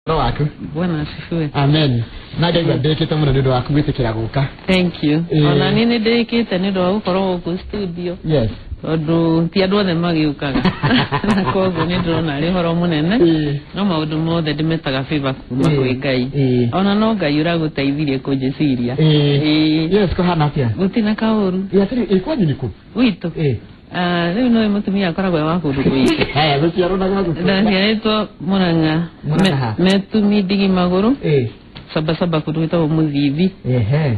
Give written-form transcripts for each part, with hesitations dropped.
Wako. Bwana asifiwe. Amen. Nadia ndekete muno nindo waku gwitikira guka. Thank you. Ona nini ndekete nindo gukoro ku studio. Yes. Odu ti andu othe magiukaga. Koguo nindo na ri horo munene. No maundu mothe ndimetaga favor kuma kwi Ngai. Ona no Ngai uraguteithirie kunjiciria. Yes, ko hana pia. Gutina kauru. Yatiri iko nyiniku. Wito. Riu no mutumia akoragwo wa kundu kuiki. Ruciaro na gagu. Ndaciaritwo Murang'a. Metumi ndigi maguru. Saba kuruta umuthithi.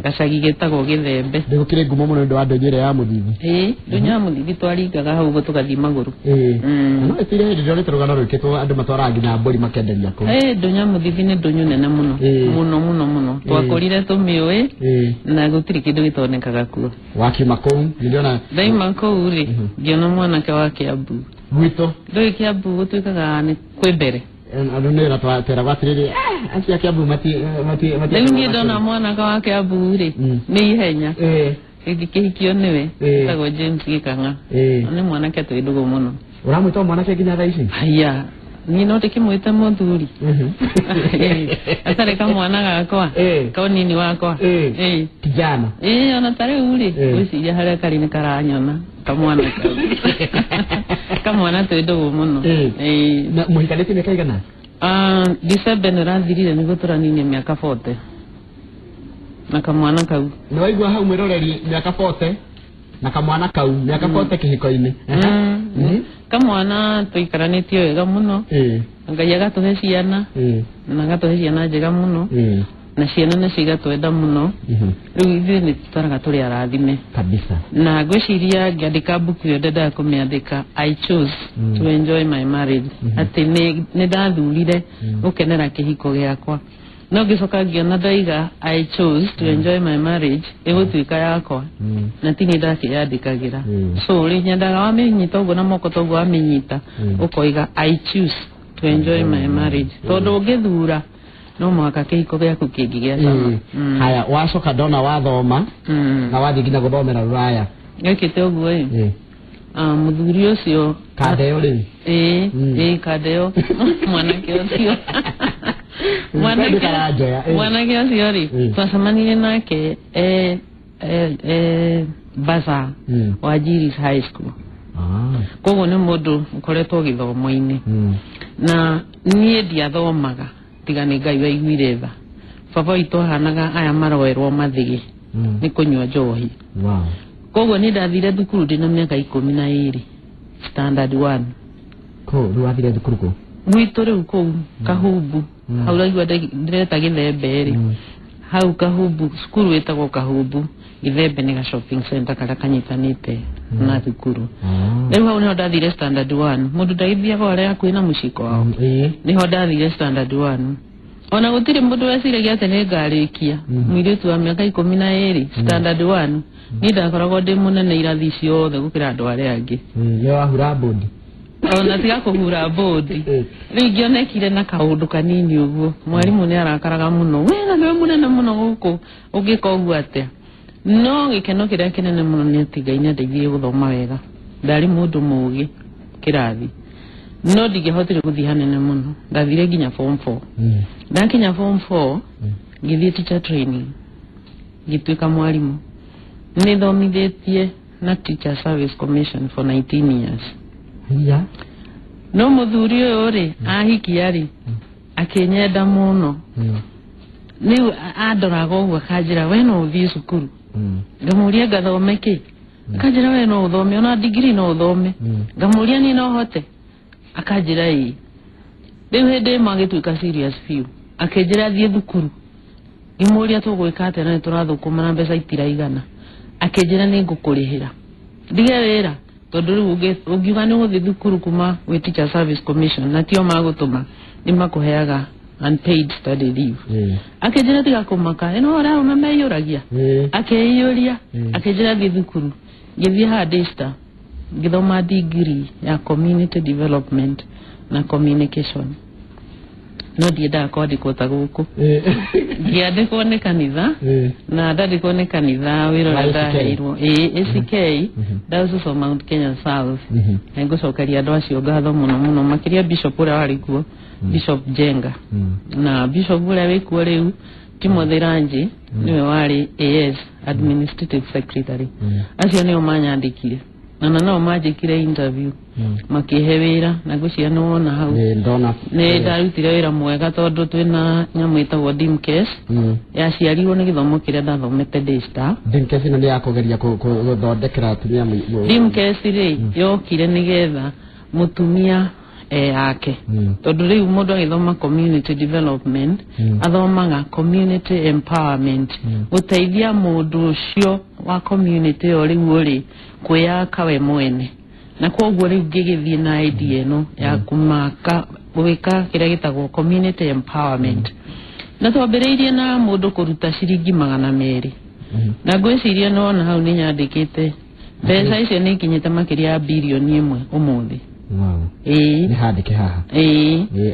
Gacagi getagwo Githembe. Ndikire ngumo muno ndo andonyere ya muthithi. Dunya muthithi twaringaga hau go tugathi maguru. No etire ndio rugano rukitwo andu matwara nginya mburi makenderia ko. Dunya muthithi ni ndunyu nene muno. Muno. Twakorire tumiwe na gutiri kindu gitonekaga kuo. Wakima kou niliona daima kou ri ngiona mwanake wa Kiambu. Gwito. Ndoi Kiambu gutuikaga ni kwembere. Adonera twatera batiriri acia Kiambu mati Ngi dona mwanake wa Kiambu ri ni ihenya. Igikihikio niwe tago James Gikanga. Ni mwanake twidugo muno. Uramwita mwanake ginya thaici? Haya. Ni no tikimwita muthuri. Atare ka mwana gakwa. Ka nini wakwa. Kijana. Ona tare uri. Uci ya hara kari ni karanyona. Ka mwana ka. Ka mwana twidugo muno. Na muhikanite miaka igana? December nirathirire ni gutura nini miaka 40. Na ka mwana kau. Ni waigua hau mwiroreri miaka 40? Na kamwana kau miaka 40 kihiko-ini. Kamwana tuikaranitio wega muno. Ngai agatuhe ciana. Na agatuhe ciana njega muno. Na ciana na cigatwenda muno. Riu ithuĩ nĩ tutaraga tũrĩ arathime kabisa. Na ngwĩciria ngĩandĩka mbuku ĩyo ndendaga kũmĩandĩka I chose to enjoy my marriage. Atĩ nĩ ndathurire gũkenera kĩhiko gĩakwa. No ngicoka ngiona ndaiga I chose to enjoy my marriage ĩgũtuĩka yakwa na ti nĩ ndakĩyandĩkagĩra. So rĩ nyendaga wamĩnyita ũguo na moko toguo wamĩnyita ũkoiga I choose to enjoy my marriage. Tondũ ũngĩthura no mwaka kĩhiko gĩaku kĩngĩgĩa cama. Haya wacoka ndona wathoma na wathiĩ nginya gũthomera Rũraya. Gĩkĩte ũguo ĩ mũthuri ũcio Kadeo rĩ Kadeo mwanake ũcio mwanake ũcio rĩ twacemanirie nake Basa wa Jiris High School. Koguo nĩ mũndũ ũkoretwo gĩthomo-inĩ na niĩ ndiathomaga tiga nĩ Ngai waiguire tha. Baba witũ ahanaga aya maroerwo mathigi nĩ kũnyua njohi. Koguo nĩ ndathire thukuru ndĩna mĩaka 12 standard 1. Ko rĩu wathire thukuru kũ? Gwitũ rĩu kũu Kahumbu. Hau raigua ndĩreta Githembe rĩ. Hau Kahumbu cukuru wĩtagwo Kahumbu. Githembe nĩ ga shopping center karĩa kanyitanĩte na thukuru. Rĩu hau nĩho ndathire standard 1. Mũndũ ndaithiaga ũrĩa hakuhĩ na mũciĩ kwao. Nĩho ndathire standard 1. Ona gũtirĩ mũndũ weciragia atĩ nĩ ngarĩkia mũirĩtu wa mĩaka 12 standard 1. Niĩ ndakoragwo ndĩ mũnene irathi ciothe gũkĩra andũ arĩa angĩ. Nĩ wahura bodi? Ona tiga kũhura bodi. Rĩu ngĩonekire na kaũndũ kanini ũguo. Mwarimũ nĩ arakaraga mũno. Wena nĩwe mũnene mũno gũkũ ũngĩka ũguo atĩa. No gĩkeno kĩrĩa kĩnene mũno nĩ atĩ Ngai nĩandeithirie gũthoma wega. Ndarĩ mũndũ mũũgĩ kĩrathi. No ndingĩhotire gũthiĩ hanene mũno. Ndathire nginya form 4. Ndakinya form 4 ngĩthiĩ teacher training. Ngĩtuĩka mwarimũ. Nĩ thomithĩtie na Teacher Service Commission for 19 years. No mũthuri ũyũ rĩ ahikia rĩ akĩnyenda mũno. Rĩu andoraga ũguo akanjĩra we no ũthiĩ cukuru. Ngamũria ngathome kĩ? Akanjĩra we no ũthome ona degree no ũthome. Ngamũria niĩ no hote. Akanjĩra ĩ. Rĩu hĩndĩ ĩmwe agĩtuĩka serious biũ. Akĩnjĩra thiĩ thukuru. Ngĩmũria tũgwĩka atĩa na tũrathũkũma na mbeca itiraigana. Akĩnjĩra nĩ ngũkũrĩhĩra. Ndige wĩra tondũ rĩu ũngiuga nĩ gũthiĩ thukuru kuma wĩ Teacher Service Commission na tio magũtũma nĩ makũheaga unpaid study leave. Akĩnjĩra tiga kũmaka ĩno ũrĩa ũmemeiyũragia. Akĩiyũria akĩnjĩra thiĩ thukuru. Ngĩthiĩ Hadista ngĩthoma degree ya community development na communication. no ndienda kwandikwo ta guku ndiandikwo ni kanitha na ndandikwo ni kanitha wira ndaheirwo ACK Diocese of Mount Kenya South ngucokeria andu acio ngatho muno makiria bishop uria wari kuo Bishop Jenga na bishop uria wi kuo riu Timothy Ranji niwe wari AS Administrative Secretary acio nio manyandikire na no majikire interview makihewira na gucia no wona hau ne ndarutire wira mwega tondu twina nyamu itagwo Dimcase yaciarirwo ni githomo kiria ndathomete Daystar. Dimcase ino ni yakugeria guthondekera atumia Dimcase ri yokire nigetha mutumia yake tondu riu mundu agithoma community development athomaga community empowerment guteithia mundu ucio wa community o riu ri kwiyaka we mwene na koguo riu ngigithie na idea ino ya kumaka gwika kiria gitagwo community empowerment na twambiriirie na mundu kuruta ciringi 200 na gwiciria no na hau ni nyandikite pesa icio ni kinyite makiria ya bilioni 1 umuthi. Wow. Ni handike haha.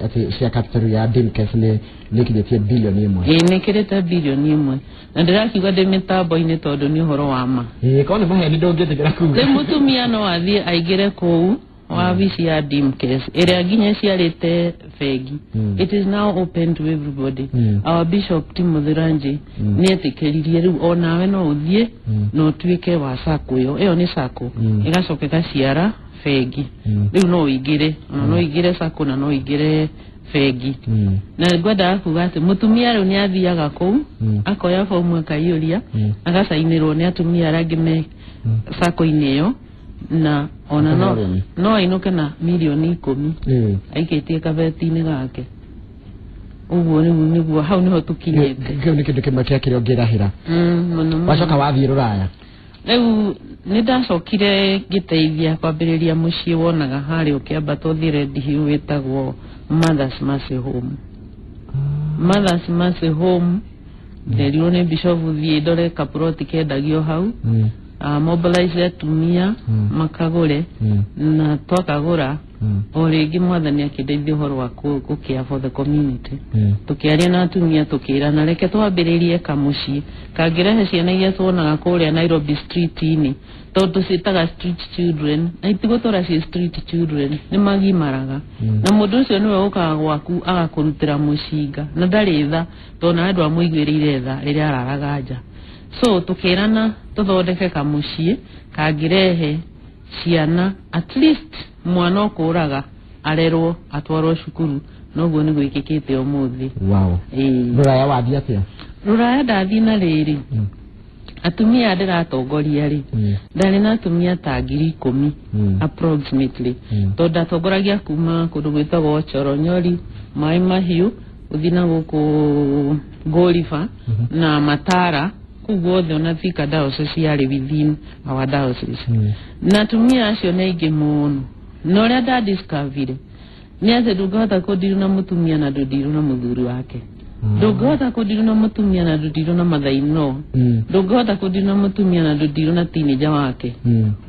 Ati cia capital ya Dimcase ni kinyite bilioni 1. Ni kirete bilioni 1. Na ndirakiuga ndi mitambo-ini tondu ni uhoro wa ma. Kone maheni ndungitikira kuga. Ndi mutumia no athie aigire kuu wabici ya Dimcase iria nginya ciarite fegi. It is now open to everybody. Our Bishop Timothy Ranji ni etikiririe riu onawe no uthie no twike wa sako iyo ni sako igacokeka ciara fegi riu no igire sako na no igire fegi na gwada kuga ati mutumia riu ni athiaga kuu akoya fomu akaiuria agasainirwo ni atumia arangi me sako inio na ona no inuke na milioni 10 aikitie kabeti-ini gake uguo niguo hau niho tukinyete gyo ni kindu kimwe kia kiria ngirahira wacoka wathie Ruraya riu ni ndacokire ngiteithia kwambiriria mucii wonaga hari ukiamba tuthire Red Hill witagwo Mothers Mercy Home. Mothers Mercy Home nderirwo ni Bishop thie ndore kaproti kendagio hau mobilize atumia makagure na twakagura o ringi mwathani akideithia uhoro wa kukia for the community tukiaria na atumia tukira na reke twambiririe kamuci kangirehe ciana iria tuonaga kuria Nairobi street ini tondu citaga street children na itigotora ci street children ni magimaraga na mundu ucio niwe ukaga gwaku agakurutira mucinga na ndari tha tona andu amuigwirire tha riria araragaja so tukirana tuthondeke kamuci kangirehe ciana at least mwana okuraga arerwo atwarwo cukuru noguo ni gwikikite umuthi. Wow. Ruraya wathi atia? Ruraya ndathi na riri atumia ndiratongoria ri ndari na atumia ta 10,000 approximately tondu ndatongoragia kuma kundu gwitagwo Choronyori Mai Mahiu uthina guku Golifa na Matara kuguo the ona Thika diocese yari within our diocese na atumia acio ni aingi muno no ria nda discover ni ati ndungihota kundiru na mutumia na ndundiru na muthuri wake ndungihota kundiru na mutumia na ndundiru na mathaino ndungihota kundiru na mutumia na ndundiru na teenager wake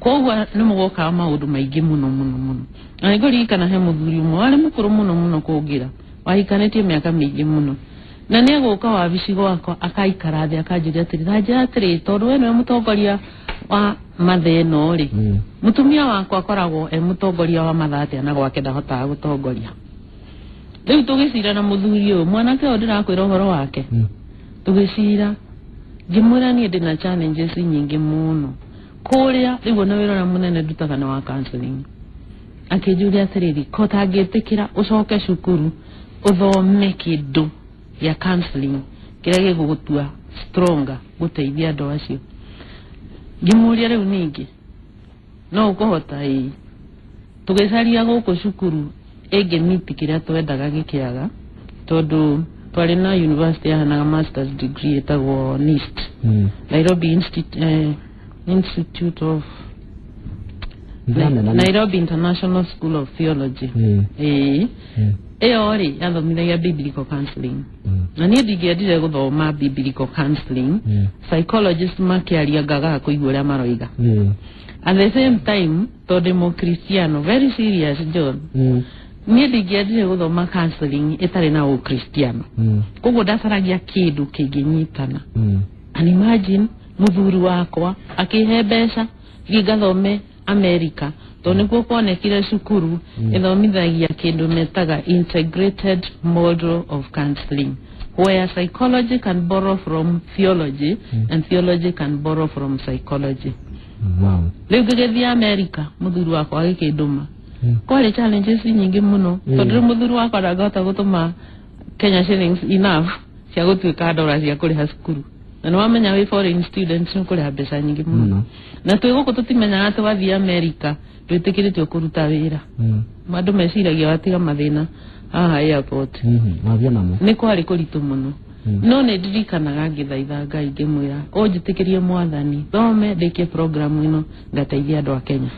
koguo ni mugoka maundu maingi muno na ngorikana he muthuri umwe wari mukuru muno kungira wahikanetie miaka mingi muno na ni agoka wabici gwakwa akaikara thi akanjiria atiri tondu we niwe mutongoria wa matheno ri mutumia wakwa akoragwo mutongoria wa mathati na gwake ndahotaga gutongoria riu tugicira na muthuri uyu mwanake uyu ndirakwira uhoro wake tugicira ngimwira ni ndina challenges nyingi muno kuria riu na wira munene ndutaga na wa counseling akijuria atiri ko tangitikira ucoke cukuru uthome kindu ya counseling kiria gigugutua stronger guteithia andu acio ngimuria riu ningi no ukohota tugicaria guku cukuru ege miti kiria twendaga gikiaga tondu twari na university ya master's degree etagwo NIST Nairobi Institute of Nairobi International School of Theology ori yathomithagia biblical counseling na ni ndingiendire guthoma biblical counseling psychologist makiaria ngaga kuigua uria maroiga at the same time tondu mo Cristiano very serious John nie ndingĩendire gũthoma counseling ĩtarĩ na ũkristiano koguo ndacaragia kĩndũ kĩngĩnyitana and imagine mũthuri wakwa akĩhe mbeca ngathome America to nĩguo kuonekire cukuru ithomithagia kĩndũ metaga integrated model of counseling where psychology can borrow from theology and theology can borrow from psychology. Wow. Rĩu ngĩgĩthiĩ America mũthuri wakwa agĩkĩndũma kwari challenges nyingĩ mũno tondũ mũthuri wakwa ndangĩhota gũtũma Kenya shillings enough cia gũtuĩka ndora cia kũrĩha cukuru na nĩ wamenya wĩ foreign students nĩ kũrĩha mbeca nyingĩ mũno na twĩgũkũ tũtimenyaga atĩ wathiĩ America twĩtĩkĩrĩtio kũruta wĩra andũ meciragia watiga mathĩna haha airport nĩ kwarĩ kũritũ mũno no nĩ ndirikanaga ngĩthaitha Ngai ngĩmwĩra ũnjĩtĩkĩrie Mwathani thome ndĩkie program ĩno ngateithia andũ a Kenya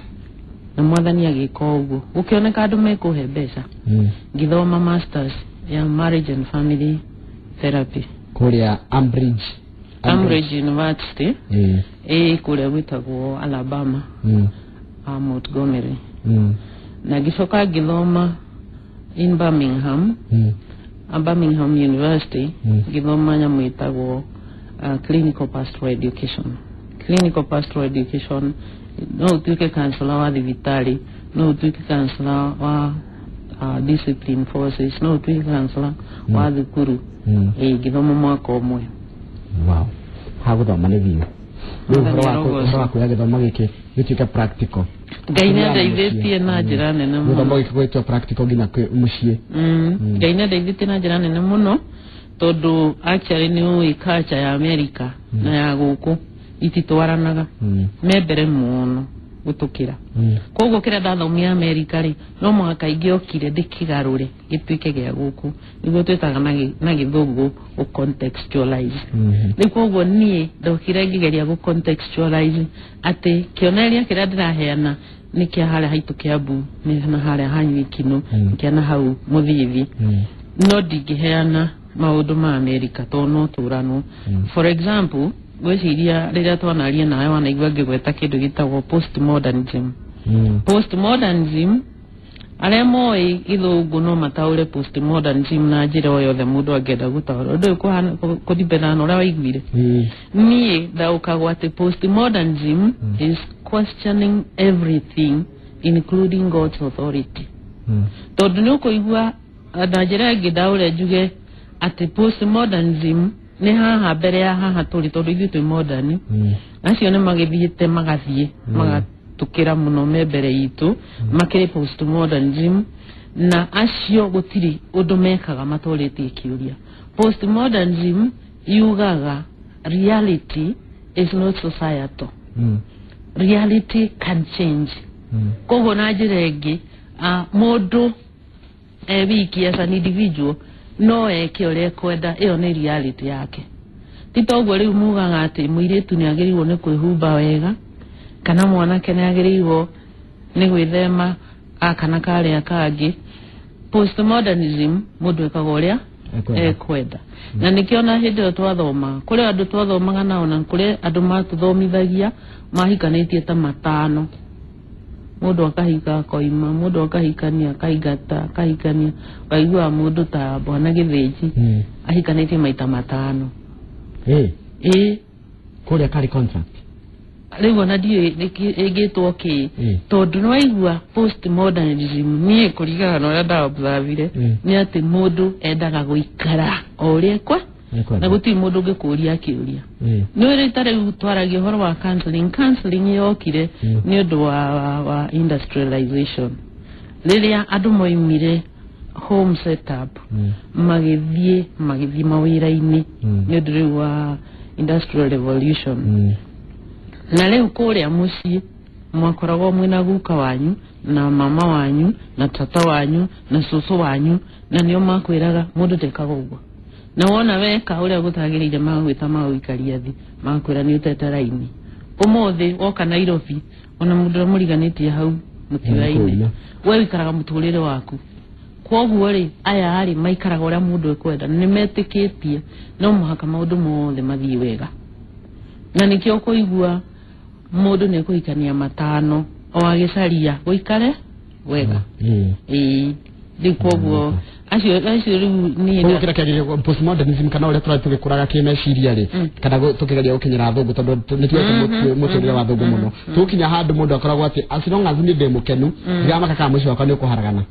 na Mwathani agĩka ũguo gũkĩoneka andũ mekũhe mbeca ngĩthoma masters ya marriage and family therapy kũrĩa Cambridge University kũrĩa gwĩtagwo Alabama Montgomery na ngĩcoka ngĩthoma in Birmingham Birmingham University ngĩthoma nyamũ ĩtagwo clinical pastoral education no utuike counselor wa thibitarĩ no utuike counselor wa discipline forces no utuike counselor wa thukuru ngĩthoma mwaka ũmwe. Wow, hagũthoma nĩ thĩna ũhoro wa kuoya gĩthomo gĩkĩ gĩtuĩke practical. Ngai nĩ ndeithĩtie na njĩra nene mũno. Gĩthomo gĩkĩ gwĩtwo practical nginya mũciĩ. Ngai nĩ ndeithĩtie na njĩra nene mũno tondũ actually nĩ ũĩ culture ya America na ya gũkũ ititwaranaga me mbere mũno gũtũkĩra koguo kĩrĩa ndathomia America rĩ no mũhaka ingĩokire ndĩkĩgarũre gĩtuĩke gĩa gũkũ nĩguo twĩtaga na gĩthũngũ contextualize nĩ koguo niĩ ndokire ngĩgeria contextualize atĩ kĩonereria kĩrĩa ndĩraheana nĩ kĩa harĩa haitũ Kĩambu nĩ na harĩa hanyu Ikino kĩa na hau Mũthithi no ndingĩheana maũndũ ma America to no tũranwo for example gwĩciria rĩrĩa twanaria nawe wanaigua ngĩgweta kĩndũ gĩtagwo postmodernism arĩa moĩ gĩthũngũ no mataũre postmodernism na njĩra o yothe mũndũ angĩenda gũtaũra ũndũ ũyũ kũdibena na ũrĩa waiguire niĩ ndaũkagwo atĩ postmodernism is questioning everything including God's authority tondũ nĩ ũkũigua na njĩra ĩngĩ ndaũre njuge atĩ postmodernism nĩ haha mbere ya haha tũrĩ tondũ ithuĩ twĩ modern acio nĩ magĩthiĩte magatũkĩra mũno me mbere itũ makĩrĩ postmodernism na acio gũtirĩ ũndũ mekaga matũrĩtie kĩũria postmodernism yugaga reality is not societal reality can change koguo na njĩra ĩngĩ mũndũ wiki as an individual no eke ũrĩa kwenda ĩyo nĩ reality yake ti toguo rĩu mugaga atĩ mũirĩtu nĩ agĩrĩirwo nĩ kwĩhumba wega kana mwanake nĩ agĩrĩirwo nĩ gwĩthema kana karĩa kangĩ postmodernism mũndũ ekaga ũrĩa ekwenda na nĩkĩo na hĩndĩ ĩyo twathoma kũrĩ andũ twathomaga nao na kũrĩ andũ matuthomithagia mahikanĩtie ta matano mũndũ akahika koima mũndũ akahikania akaigata akahikania waigua mũndũ ta Bwana Gĩthĩnji ahikanĩtie maita matano kũrĩa kari contract rĩu ona ndiũ ĩngĩtwo kĩ tondũ nĩ waigua postmodernism niĩ kũringana na ũrĩa ndaobservire nĩ atĩ mũndũ endaga gũikara o ũrĩa na gũtirĩ mũndũ ũngĩkũria kĩũria nĩ ũrĩ tarĩu twaragia ũhoro wa counseling yokire nĩ ũndũ wa industrialization rĩrĩa andũ moimire home setup magĩthiĩ mawĩra-inĩ nĩ ũndũ rĩu wa industrial revolution na rĩu kũrĩa mũciĩ mwakoragwo mwĩna guka wanyu na mama wanyu na tata wanyu na cũcũ wanyu na nĩo makwĩraga mũndũ ndekaga ũguo na wona weka ũrĩa gũtagĩrĩire magwĩta magũikaria thĩ makwĩra nĩ ũtete raini ũmũthĩ woka Nairobi ona mũndũ ũrĩa mũriganĩtie hau mũtiga-inĩ we wĩikaraga mũtũrĩre waku kwoguo rĩ aya arĩ maikaraga ũrĩa mũndũ ekwenda nĩ metĩkĩtie no mũhaka maũndũ mothe mathiĩ wega na nĩkĩo kũigua mũndũ nĩ kũhikania matano o agĩcaria gũikare wega dikwoguo acio ni nda kira kiri postmodernism kana ule tugikuraga kimeciria ri kana tukigeria ukinyira thungu tondu nitwete muturire wa thungu muno tukinya handu mundu akoragwo ati as long as ni ndimukenu ngamaka ka mucio wakwa ni ukuharagana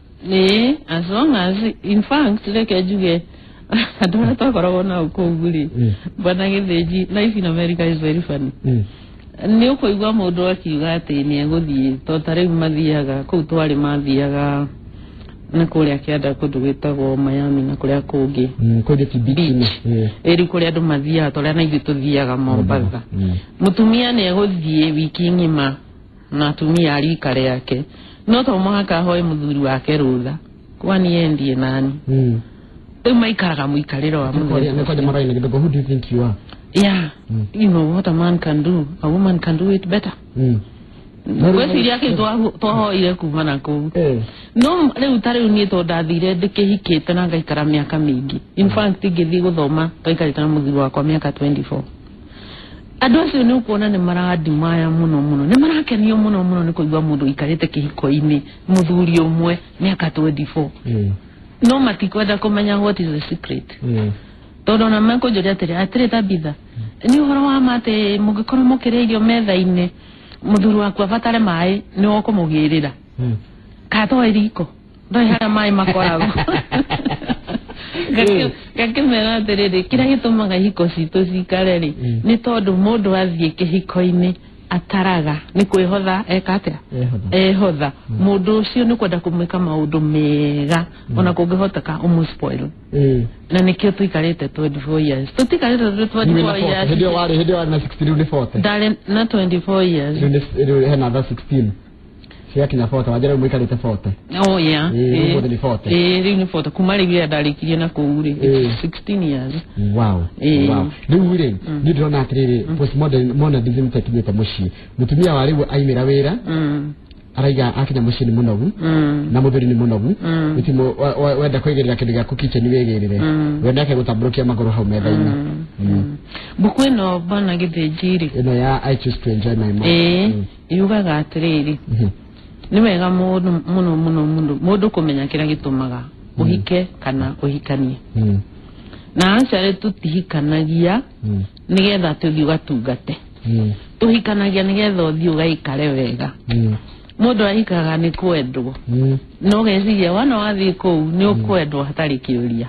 as long as in fact like juge adora twakoragwo na ukuguri bana githiji life in America is very funny ni ukuigwa mundu akiuga ati ni eguthii to tare mathiaga ku twari mathiaga na kuria kianda kundu gwitagwo Miami na kuria kungi kundu beach eri kuria andu mathiaga toria na ithu tuthiaga Mombasa mutumia ni eguthii wiki ngima na atumia ari kare yake no to mwaka hoye muthuri wake rutha kwani endie nani tu maikaraga muikariro wa muthuri ne kwa jamara ine kidogo. Who do you think you are? Yeah, you know what a man can do, a woman can do it better. Wesi yake to ile kumana ko no le utare uni to dathire ndikihikite na ngaikara miaka mingi. In fact ngithi guthoma twaikara na muthuri wakwa miaka 24. Andu acio ni ukuona ni maradimaya muno ni marakenio muno ni kuigwa mundu ikarite kihiko-ini muthuri umwe miaka 24. No matikwenda kumenya what is the secret. Todo na mako joria atire tabitha ni uhoro wa mate mugikoro mukireirio metha-ini muthuri wakwa batare mai ni okumugirira kato iriko ndoi hara mai makorago gakimera atiriri kira gitumaga hiko citu cikareri ni tondu mundu athie kihiko-ini ataraga ni kwihotha ekatia ehotha mundu ucio ni kwenda kumwika maundu mega ona kungihoteka umuspoil na nikio tuikarite 24 years tutikarite 24 years hedio wari na 16 ni 40 dale na 24 years ni hena 16 sia kina 40 wajera mwikarite 40 oh yeah ni 40 ni 40 kumari bia dalikirie na kuuri 16 years wow ni wire ni drona atiriri postmodernism teknite mushi mutumia wari aimira wira araiga akinya mushi ni munogu na muthuri ni munogu bitimo wenda kwegerera kindu gya kukiche ni wegerere wenda ke gutamburukia maguru hau metha-ini buku ino bana githijiri ino ya I choose to enjoy my life yugaga atiriri ni wega mundu kumenya kira gitumaga uhike kana uhikanie na acare tutihikanagia nigetha tuthi ugatungate tuhikanagia nigetha uthi ugaikare wega mundu ahikaga ni kwendwo no geciria wana wathi kuu ni ukwendwo hatari kiuria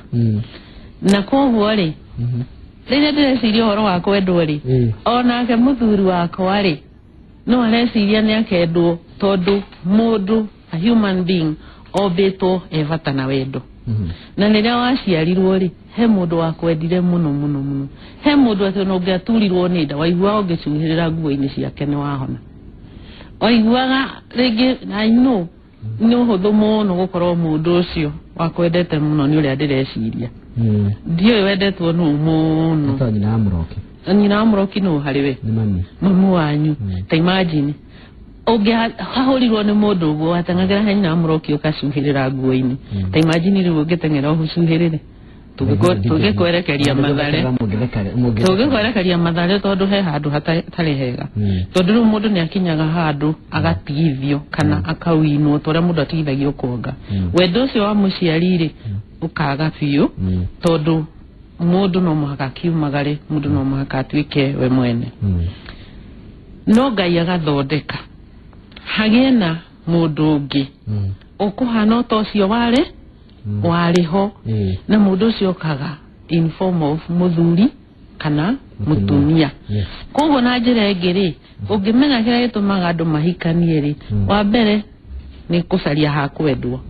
na koguo ri rĩrĩa ndĩreciria ũhoro wa kwendwo ri onake muthuri wakwa ri no areciria ni akendwo tondu mundu a human being obetwo evata na wendo na rĩrĩa waciarirwo ri he mundu wakwendire muno he mundu atĩ no ngiaturirwo ni nda waigua ũngĩcuhĩrĩra nguo-inĩ ciake ni wahona waiguaga rĩngĩ I know ni ũhũthũ mũno gũkorwo mundu ũcio wakwendete muno ni ũrĩa ndĩreciria ndiyo wendetwo no muno nyina amuroki no hariwe mamu wanyu ta imagine hahũrirwo ni mundu ũguo ateng'agĩra he nyina amuroki ũkacuhĩrĩra nguo-inĩ ta imagine rĩu ũngĩteng'era ũcuhĩrĩre tugikwerekeria mathare tondu he handu hatari hega tondu riu mundu ni akinyaga handu agatigithio kana akawinwo toria mundu atigithagio kuonga wendo ucio wa muciarire ukaga biu tondu mundu no muhaka kiumagare mundu no muhaka atuike we mwene no Ngai agathondeka hagiena mundu ungi ukuhana tocio ware wariho na mundu ucio kaga in form of muthuri kana mutumia koguo na njira ingiri ungimenya kira gitumaga andu mahikanie ri wa mbere ni kucaria ha kwendwo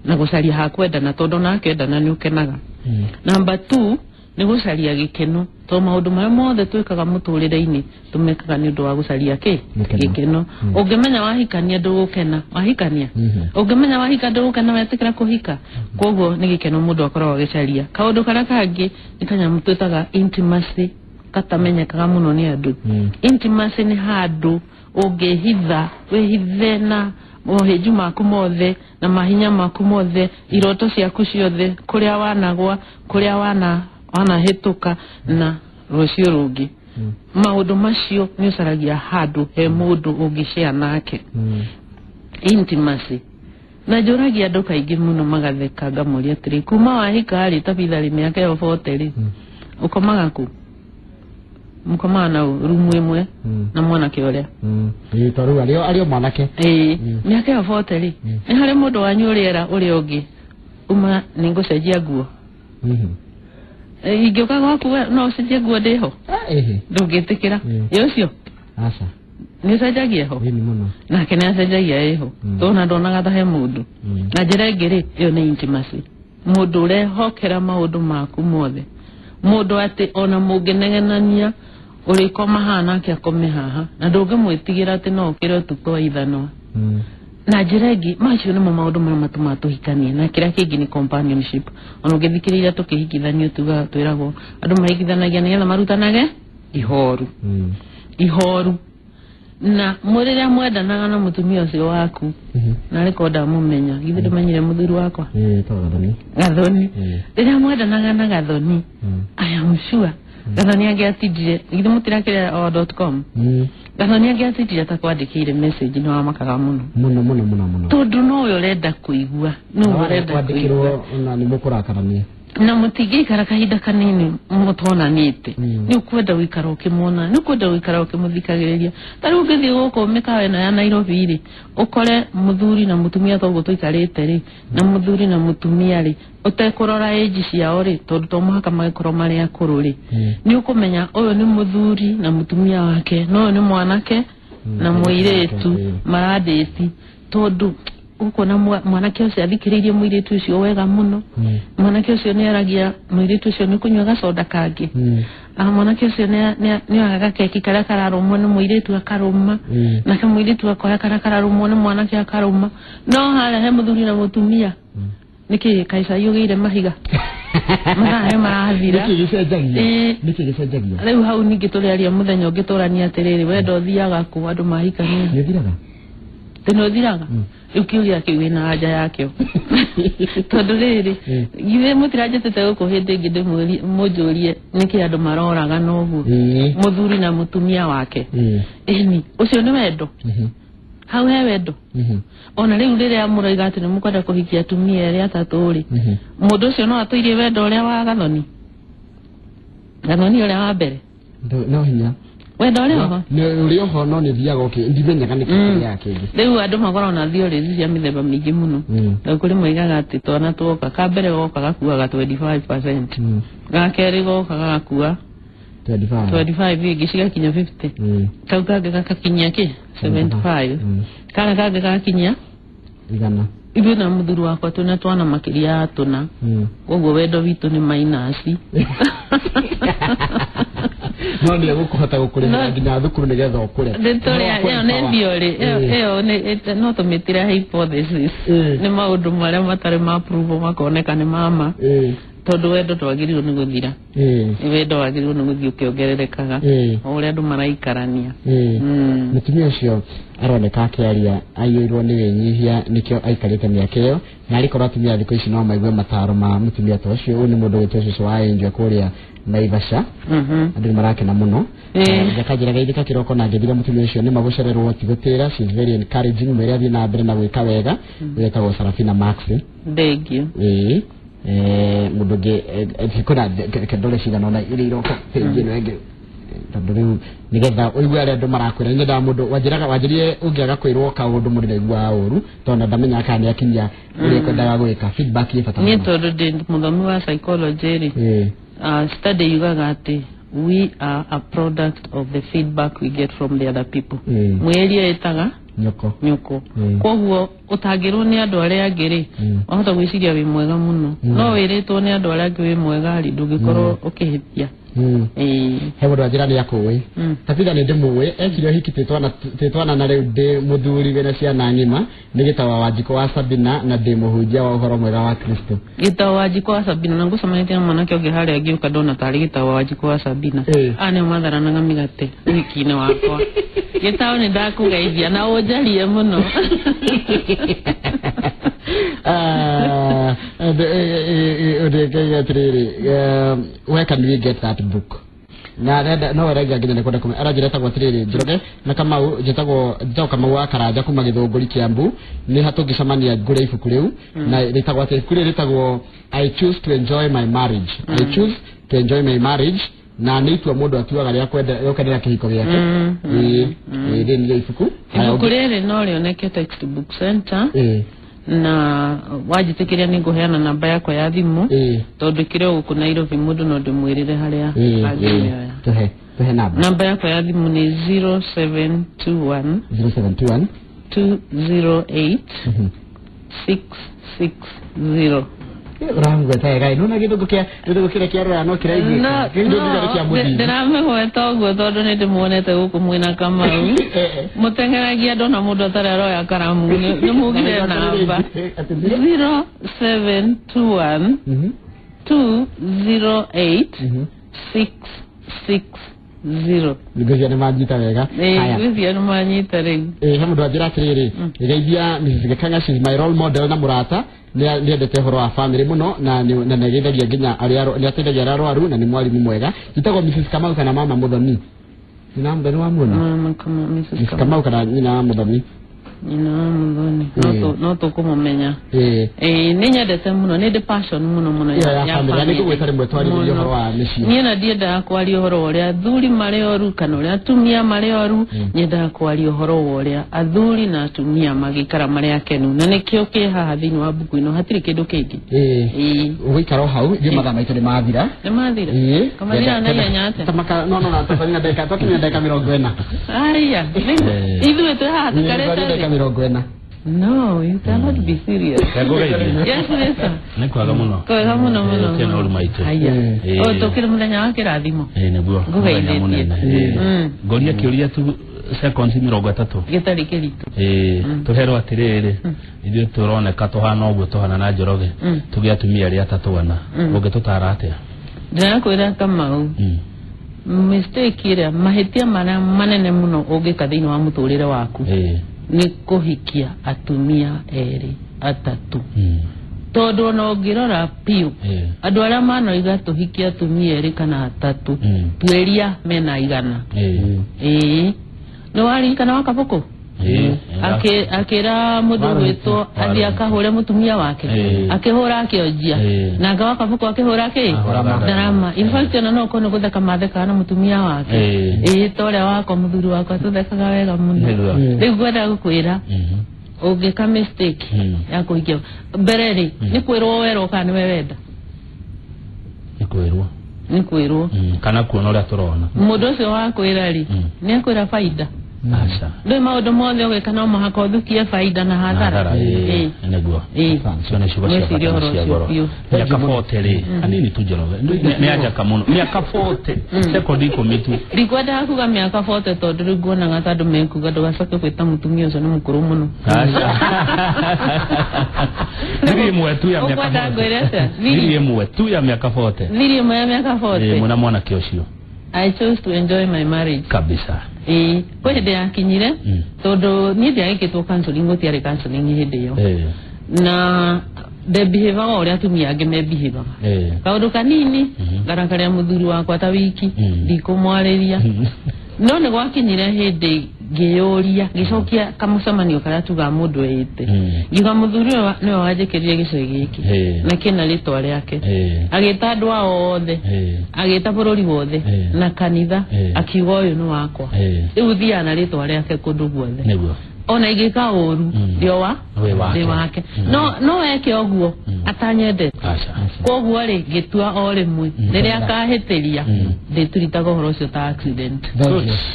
na gucaria ha kwendana tondu nake endana ni ukenaga number 2 ni gucaria gikeno to maundu maria mothe twikaga muturire-ini tumekaga ni undu wa gucaria gikeno ungimenya wahikania ndugukena wahikania ungimenya wahika ndugukena wetikira kuhika koguo ni gikeno mundu akoragwo agicaria kaundu karia kangi ni kanyamu twitaga intimacy katamenyekaga muno ni andu intimacy ni handu ungihitha wihithe na moheju maku mothe na mahinya maku mothe iroto ciaku ciothe kuria wanagwa kuria wanahituka na rucio rungi maundu macio ni ucaragia handu he mundu ungishare nake intimacy na juragia andu kaingi muno magatheka ngamuria atiri kuma wahika ri tabithari miaka yo 40 ri ukomaga ku mukomaga na rumu imwe na mwanake uria ni toru alio mwanake miaka yo 40 ri ni hari mundu wanyu uriera uri ungi uma ningucenjia nguo ingioka gwaku no cenjia nguo ndiho ndungitikira yocio asa ni cenjagia ho ni muno nake ni acenjagia eho tona ndonaga ta he mundu na njira ingiri iyo ni intimacy mundu urehokera maundu maku mothe mundu ati ona mungenengenania uriko mahana kia kome haha na ndungimwitigira ati no ukire utuko ithano na njira ingi macio ni maundu marĩa matuma tuhikanie na kira kingi ni companionship ona ungithikiriria tukihikithanio tuga twiragwo andu mahikithanagia nigetha marutanage ihoru na muriria mwendanaga na mutumia ucio waku na rekorda mumenya githe ndmenyire muthuri wakwa gathoni riria mwendanaga na gathoni I am sure gathoni angiatindire githe mutirakire o.com gathoni angiatindire atakwandikire message no amakaga muno tondu no uyo renda kuigua no urenda kuigua na ni mukurakarania na mutige ikara kahinda kanini mutonanite ni ukwenda wikara ukimona ni ukwenda wikara ukimuthikagiriria tari ungithi guko mikawe na ya Nairobi ri ukore muthuri na mutumia togo tuikarite ri na muthuri na mutumia ri utekurora age ciao ri tondu to muhaka magikoro mari akuru ri ni ukumenya uyu ni muthuri na mutumia wake no ni mwanake na muiretu maradesi tondu uko na mwanake ucio athikiririe muiretu ucio wega muno mwanake ucio ni aragia muiretu ucio ni kunywa gacoda kangi mwanake ucio ni agaga keki kara kararumwo ni muiretu akaruma na ka muiretu akoya kara kararumwo ni mwanake akaruma no hala he muthuri na mutumia niki kaisa yugire mahiga mara marathira niki gicenjagia riu hau ningi turiaria muthenya ungiturania atiriri wendo thiaga ku andu mahikania thiraga ukiuria kiwina haja yake tondu riri githe mutirajete guko hindi ingi ndimuri mujurie niki andu maroraga noguo muthuri na mutumia wake eni ucio ni wendo hau he wendo ona riu riria muraiga ati nimukwenda kuhikia atumia eri atatu ri mundu ucio no atuirie wendo uria wa gathoni uria wa mbere no hinya wendo uria ni uria ho no ni thiaga ndimenyaga ni kiri yake riu andu magora na thiori cia mithemba mingi muno na kuri mwigaga ati twana twoka ka mbere goka gakuaga 25% gakeri goka gakua 25 giciga kinya 50 kau kage gakakinya ki 75 kana kage gakakinya igana ibu na muthuru wakwa tuna twana makiria tuna koguo wendo witu ni mainasi no ni gukuhota gukurira nginya thukuru nigetha ukure nditoria yo ne biore yo ne no tumitira hypothesis ni maundu maria matari ma approve makoneka ni mama tondu wendo twagirirwo ni guthira wendo wagirirwo ni guthio kiongererekaga uria andu maraikarania mutumia ucio aroneka akiaria aiyirwo ni winyihia nikio aikarite miaka iyo na arikorwo atumia thiko ici no maigue mataro ma mutumia ta ucio ni mundu witwo wa enjo kuria Naivasha andu marakena muno gakajira gaithika kiroko na ngithira mutumia ucio ni magucererwo tigutira she is very encouraging mwere athi na mbere na gwika wega wetagwo Sarafina Max thank you mundu nge kuna kendole cigana ona iri iroko pengi no enge tondu nigetha uigwe ari andu marakwira ngenda mundu wanjirie ungiaga kwirwo kaundu muri naigua uru tondu ndamenya kana ni akinya uri kwendaga gwika feedback ye fata ni tondu ndi muthomi wa psychology ri study yugaga ati we are a product of the feedback we get from the other people mweria etaga nyoko koguo utangirwo ni andu aria angiri wahota gwiciria wi mwega muno no wiritwo ni andu aria angi wi mwega ari ndungikorwo ukihithia he mundu anjira ni akuwi tatiga ni ndimuwi ekire hikititwana na riu ndi muthuri wena ciana ngima ni gitawa Wanjiko wa Sabina na ndi muhunjia wa uhoro mwega wa Kristo gitawa Wanjiko wa Sabina na ngucamanitie na mwanake ungi haria angiuka ndona tari gitawa Wanjiko wa Sabina ani matharanaga migate wiki-ini wakwa gitawa ni ndakugeithia na unjarie muno where can we get that book? na no rega nginya ne kwenda kuma arajira tagwa tiriri Njoroge na Kamau jetagwo kama wa Karanja kuma Githunguri Kiambu ni hatungicamania ngure ibuku riu na ritagwo kuri ritagwo I choose to enjoy my marriage. I choose to enjoy my marriage na nitua mundu atuaga ria kwendera kihiko giake ni ibuku riri no rioneke textbook center na wajitikiria ni nguheana namba yakwa ya thimu tondu kire guku Nairobi mundu no ndimwirire haria agioya tuhe namba yakwa ya thimu ni 0721 208 660 rangu tayari nuna kidogo kile kiaro no kira hivi kidogo kia mudi ndirame hoeto gwo tondu ni ndimuonete guku mwina Kamau mutengeragia ndona mundu atari aroya karamu ni mugire namba 0721 208 660 Nigozia ni manyita wega haya nigozia ni manyita rĩu hamundu ajira tiriri ngeithia Mrs. Gekanga she's my role model na murata ni ndete horo wa family muno na negeithagia nginya ari ateithagia arwaru na ni mwalimu mwega itagwo Mrs. Kamau kana mama Muthoni nina mudhoni wa muno mama kama Mrs. Kamau kana nina Muthoni no to kumumenya ninyendete muno ni the passion muno ya family ni gwetare mwetwari rio horo wa mici niena ndienda kwari horo uria athuri mari oru kana uria atumia mari oru nyenda kwari horo uria athuri na atumia magikara mari akenu na nikio ki haha thini wa buku ino hatiri kindu kingi uikaro hau ndi mathama itu ni mathira kama ndia na nyanyate tamaka no natafanya dakika 40 aya ithu tu haha tukareta No, you cannot be serious. Yes, sir. Nekwaga muno. Kwaga muno. Tena uri maite. O tokira muthenya wa kirathimo. Neguo. Ngoria kiuria tu seconds 30. Gitari kiritu. Tuhero atiriri. Ithio turoneka tuhana uguo tuhana na Njoroge. Tugiatumia aria tatwana. Ungitutara atia? Ndirakwira Kamau. Mistake ira mahitia manene muno ungika thiini wa muturire waku. Ni kuhikia atumia eri atatu todo no ngirora piu andu aria manoiga tuhikia atumia eri kana atatu tweria mena igana no wari kana wakabuku akira mundu wetwo athi akahore mutumia wake akihora akionjia na ngawa kabuku akihora ki darama in fact no kono gutheka matheka na mutumia wake tore wako muthuri wako tuthekaga wega muno riu gwenda gukwira ungika mistake ya kuhikia bereri ni kwirwo wero kana we wenda ni kwirwo kana kuona uria turona mundu ucio wakwira ri ni akwira faida Asha. Ndio maodo mothe ogekana muhaka uthukie faida na hathara. Neguo. Sione shuba cia goro. Miaka 40 ri. Anini tu Njoroge. Ni aja kamuno. Miaka 40. Sekondi komitu. Rikwenda kuga miaka 40 tondu riguona ngatandu mekuga ndugacoke kwita mutumia ucio ni mukuru muno. Asha. Niri mwe tu ya miaka 40. Niri mwe tu ya miaka 40. Niri mwe ya miaka 40. Mwana mwana kiocio. I chose to enjoy my marriage. Kabisa. Kwa hede ya kinyire todo ni dia ikitwo counseling gotiare counseling hede yo na the behavior ore atumia age me behavior kaundu kanini garakaria muthuri wakwa ta wiki ndikumwariria no ne gwakinyire hede ngioria gicokia kamucemanio karia tuga mundu ete ngiga muthuri ni wajekerie gicogi giki na kina ritwa riake agita andu othe agita bururi wothe na kanitha akiuga uyu ni wakwa riu thia na ritwa riake kundu guothe ona igika uru ndio wake no weke oguo atanyende koguo ri gitua o rimwe riria akahitiria ndituritaga horo ucio ta accident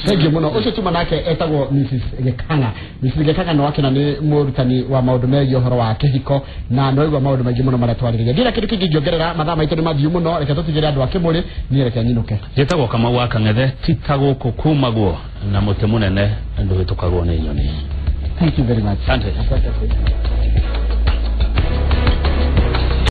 thank you muno ucio tuma nake etagwo Mrs. Gekanga no wakina ni murutani wa maundu megiĩ horo wa kihiko na no igwa maundu maingi muno maria twaririria ndira kindu kingi ngiongerera mathaa maitu ni mathiu muno reke tutigire andu akimuri ni reke nyinuke jetagwo kama wa Kang'ethe titago kumagwo na muti munene ndu hitukagwo ni nyoni. Thank you very much. Asante.